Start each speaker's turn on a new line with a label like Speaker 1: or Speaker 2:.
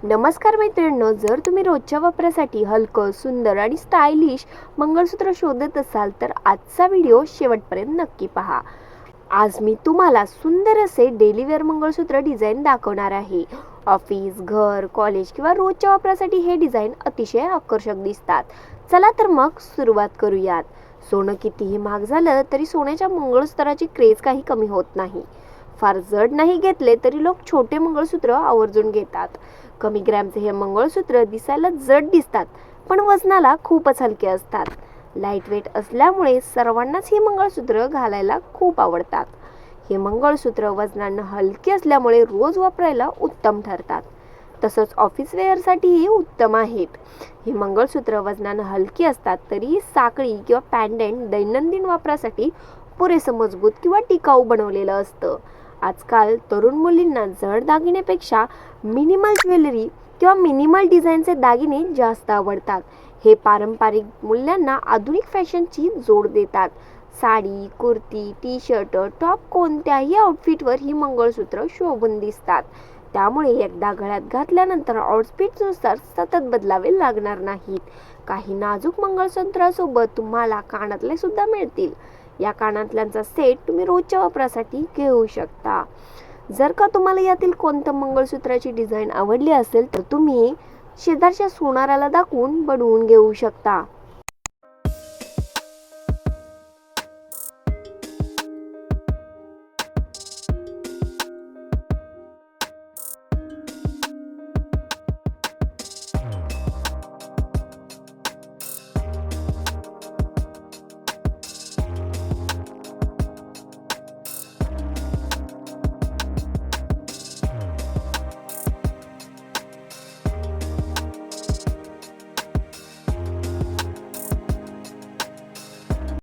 Speaker 1: नमस्कार मैत्रिणींनो, जर तुम्ही रोजच्या वापरासाठी हलकं, सुंदर आणि स्टायलिश मंगळसूत्र शोधत असाल तर आजचा व्हिडिओ शेवटपर्यंत नक्की पहा. आज मी तुम्हाला सुंदर असे डेली वेअर मंगळसूत्र डिझाईन दाखवणार आहे. ऑफिस, घर, कॉलेज किंवा रोजच्या वापरासाठी हे डिझाईन अतिशय आकर्षक दिसतात. चला तर मग सुरुवात करूयात. सोनं कितीही महाग झालं तरी सोन्याच्या मंगळसूत्राची क्रेज काही कमी होत नाही. फार जड नाही घेतले तरी लोक छोटे मंगळसूत्र आवर्जून घेतात. कमी ग्रॅमचे हे मंगळसूत्र दिसायला जड दिसतात पण वजनाला खूपच हलके असतात. लाईट वेट असल्यामुळे सर्वांनाच ही मंगळसूत्र घालायला खूप आवडतात. हे मंगळसूत्र वजनानं हलके असल्यामुळे रोज वापरायला उत्तम ठरतात. तसंच ऑफिस वेअरसाठीही उत्तम आहेत. हे मंगळसूत्र वजनानं हलकी असतात तरी साखळी किंवा पॅन्डेंट दैनंदिन वापरासाठी पुरेसं मजबूत किंवा टिकाऊ बनवलेलं असतं. आजकाल तरुण मुलींना जड दागिन्यापेक्षा मिनिमल ज्वेलरी किंवा मिनिमल डिझाईनचे दागिने जास्त आवडतात. हे पारंपरिक मूल्यांना आधुनिक फॅशनची जोड देतात. Sari, kurti, T shirt, top कोणत्याही आउटफिटवर ही मंगळसूत्र शोभून दिसतात. त्यामुळे एकदा गळ्यात घातल्यानंतर आउटफिटनुसार सतत बदलावे लागणार नाहीत. काही नाजूक मंगळसूत्रासोबत तुम्हाला कानातले सुद्धा मिळतील. या कानातल्यांचा सेट तुम्ही रोजच्या वापरासाठी घेऊ शकता. जर का तुम्हाला यातील कोणत्या मंगळसूत्राची डिझाईन आवडली असेल तर तुम्ही शेजारच्या सोनाराला दाखवून बनवून घेऊ शकता.